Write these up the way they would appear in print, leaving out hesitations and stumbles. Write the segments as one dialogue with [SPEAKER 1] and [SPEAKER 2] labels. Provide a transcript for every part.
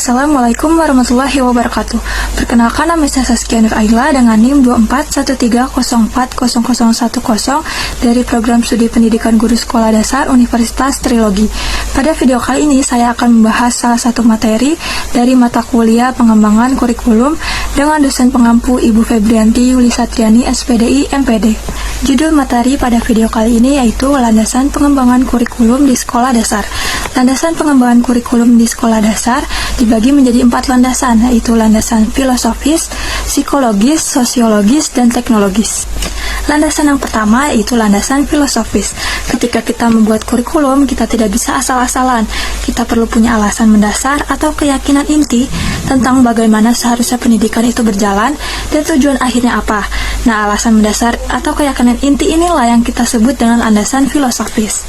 [SPEAKER 1] Assalamualaikum warahmatullahi wabarakatuh. Perkenalkan, nama saya Saskia Nur Aila dengan NIM 2413040010 dari Program Studi Pendidikan Guru Sekolah Dasar Universitas Trilogi. Pada video kali ini saya akan membahas salah satu materi dari mata kuliah pengembangan kurikulum dengan dosen pengampu Ibu Febrianti Yuli Satriani SPDI MPD. Judul materi pada video kali ini yaitu Landasan Pengembangan Kurikulum di Sekolah Dasar. Landasan pengembangan kurikulum di sekolah dasar dibagi menjadi 4 landasan, yaitu landasan filosofis, psikologis, sosiologis, dan teknologis. Landasan yang pertama yaitu landasan filosofis. Ketika kita membuat kurikulum, kita tidak bisa asal-asalan. Kita perlu punya alasan mendasar atau keyakinan inti tentang bagaimana seharusnya pendidikan itu berjalan dan tujuan akhirnya apa. Nah, alasan mendasar atau keyakinan inti inilah yang kita sebut dengan landasan filosofis.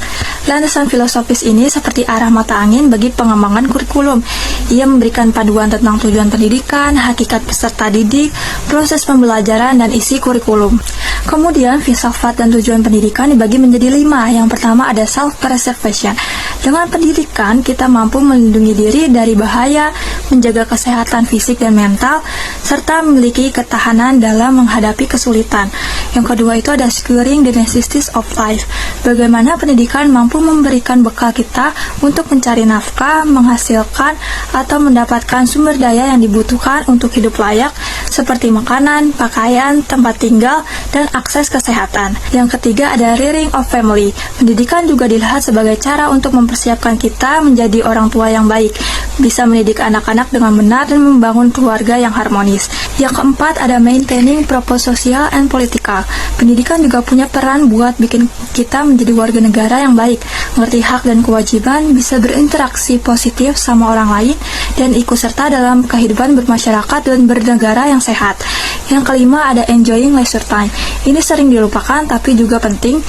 [SPEAKER 1] Landasan filosofis ini seperti arah mata angin bagi pengembangan kurikulum. Ia memberikan panduan tentang tujuan pendidikan, hakikat peserta didik, proses pembelajaran, dan isi kurikulum. Kemudian, filsafat dan tujuan pendidikan dibagi menjadi 5. Yang pertama ada self-preservation. Dengan pendidikan, kita mampu melindungi diri dari bahaya, menjaga kesehatan fisik dan mental, serta memiliki ketahanan dalam menghadapi kesulitan. Yang kedua itu ada securing the necessities of life. Bagaimana pendidikan mampu memberikan bekal kita untuk mencari nafkah, menghasilkan, atau mendapatkan sumber daya yang dibutuhkan untuk hidup layak, seperti makanan, pakaian, tempat tinggal, dan akses kesehatan. Yang ketiga ada rearing of family. Pendidikan juga dilihat sebagai cara untuk mempersiapkan kita menjadi orang tua yang baik, bisa mendidik anak-anak dengan benar dan membangun keluarga yang harmonis. Yang keempat ada maintaining purpose social and political. Pendidikan juga punya peran buat bikin kita menjadi warga negara yang baik, mengerti hak dan kewajiban, bisa berinteraksi positif sama orang lain, dan ikut serta dalam kehidupan bermasyarakat dan bernegara yang sehat. Yang kelima ada enjoying leisure time. Ini sering dilupakan tapi juga penting.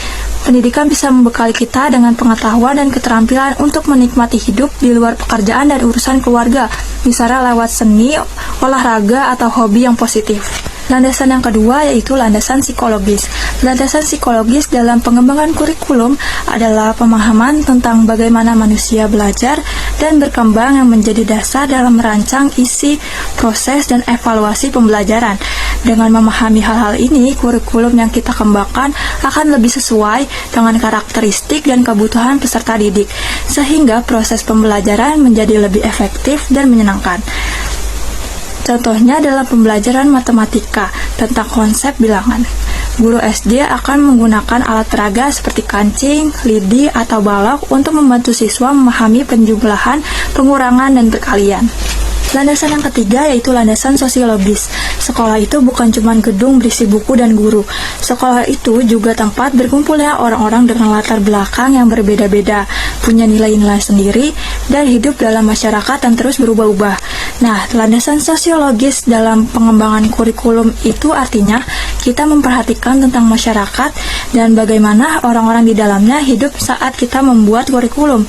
[SPEAKER 1] Pendidikan bisa membekali kita dengan pengetahuan dan keterampilan untuk menikmati hidup di luar pekerjaan dan urusan keluarga, misalnya lewat seni, olahraga, atau hobi yang positif. Landasan yang kedua yaitu landasan psikologis. Landasan psikologis dalam pengembangan kurikulum adalah pemahaman tentang bagaimana manusia belajar dan berkembang yang menjadi dasar dalam merancang isi, proses, dan evaluasi pembelajaran. Dengan memahami hal-hal ini, kurikulum yang kita kembangkan akan lebih sesuai dengan karakteristik dan kebutuhan peserta didik, sehingga proses pembelajaran menjadi lebih efektif dan menyenangkan. Contohnya dalam pembelajaran matematika tentang konsep bilangan. Guru SD akan menggunakan alat peraga seperti kancing, lidi, atau balok untuk membantu siswa memahami penjumlahan, pengurangan, dan perkalian. Landasan yang ketiga yaitu landasan sosiologis. Sekolah itu bukan cuma gedung berisi buku dan guru. Sekolah itu juga tempat berkumpulnya orang-orang dengan latar belakang yang berbeda-beda, punya nilai-nilai sendiri, dan hidup dalam masyarakat yang terus berubah-ubah. Nah, landasan sosiologis dalam pengembangan kurikulum itu artinya kita memperhatikan tentang masyarakat dan bagaimana orang-orang di dalamnya hidup saat kita membuat kurikulum.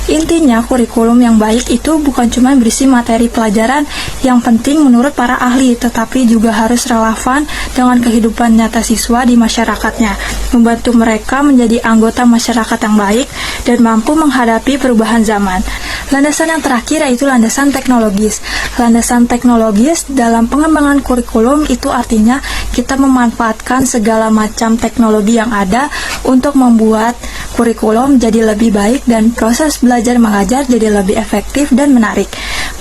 [SPEAKER 1] Intinya, kurikulum yang baik itu bukan cuma berisi materi pelajaran yang penting menurut para ahli, tetapi juga harus relevan dengan kehidupan nyata siswa di masyarakatnya, membantu mereka menjadi anggota masyarakat yang baik dan mampu menghadapi perubahan zaman. Landasan yang terakhir yaitu landasan teknologis. Landasan teknologis dalam pengembangan kurikulum itu artinya kita memanfaatkan segala macam teknologi yang ada untuk membuat kurikulum jadi lebih baik dan proses belajar mengajar jadi lebih efektif dan menarik.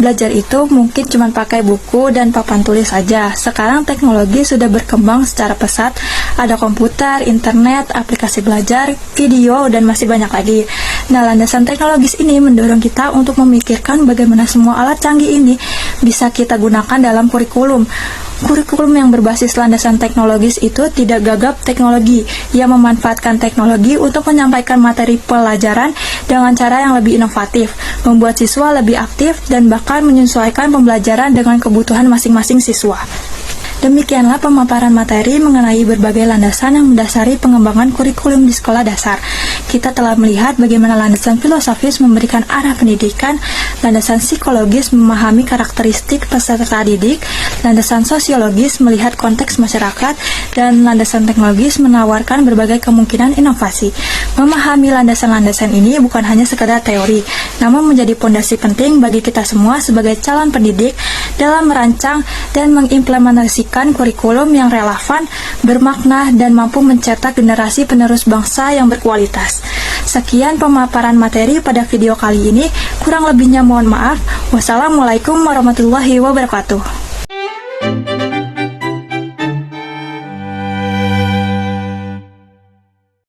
[SPEAKER 1] Belajar itu mungkin cuma pakai buku dan papan tulis saja. Sekarang teknologi sudah berkembang secara pesat. Ada komputer, internet, aplikasi belajar, video, dan masih banyak lagi. Nah, landasan teknologis ini mendorong kita untuk memikirkan bagaimana semua alat canggih ini bisa kita gunakan dalam kurikulum. Kurikulum yang berbasis landasan teknologis itu tidak gagap teknologi. Ia memanfaatkan teknologi untuk menyampaikan materi pelajaran dengan cara yang lebih inovatif, membuat siswa lebih aktif, dan bahkan menyesuaikan pembelajaran dengan kebutuhan masing-masing siswa. Demikianlah pemaparan materi mengenai berbagai landasan yang mendasari pengembangan kurikulum di sekolah dasar. Kita telah melihat bagaimana landasan filosofis memberikan arah pendidikan, landasan psikologis memahami karakteristik peserta didik, landasan sosiologis melihat konteks masyarakat, dan landasan teknologis menawarkan berbagai kemungkinan inovasi. Memahami landasan-landasan ini bukan hanya sekedar teori, namun menjadi fondasi penting bagi kita semua sebagai calon pendidik dalam merancang dan mengimplementasikan kurikulum yang relevan, bermakna, dan mampu mencetak generasi penerus bangsa yang berkualitas. Sekian pemaparan materi pada video kali ini, kurang lebihnya mohon maaf. Wassalamualaikum warahmatullahi wabarakatuh.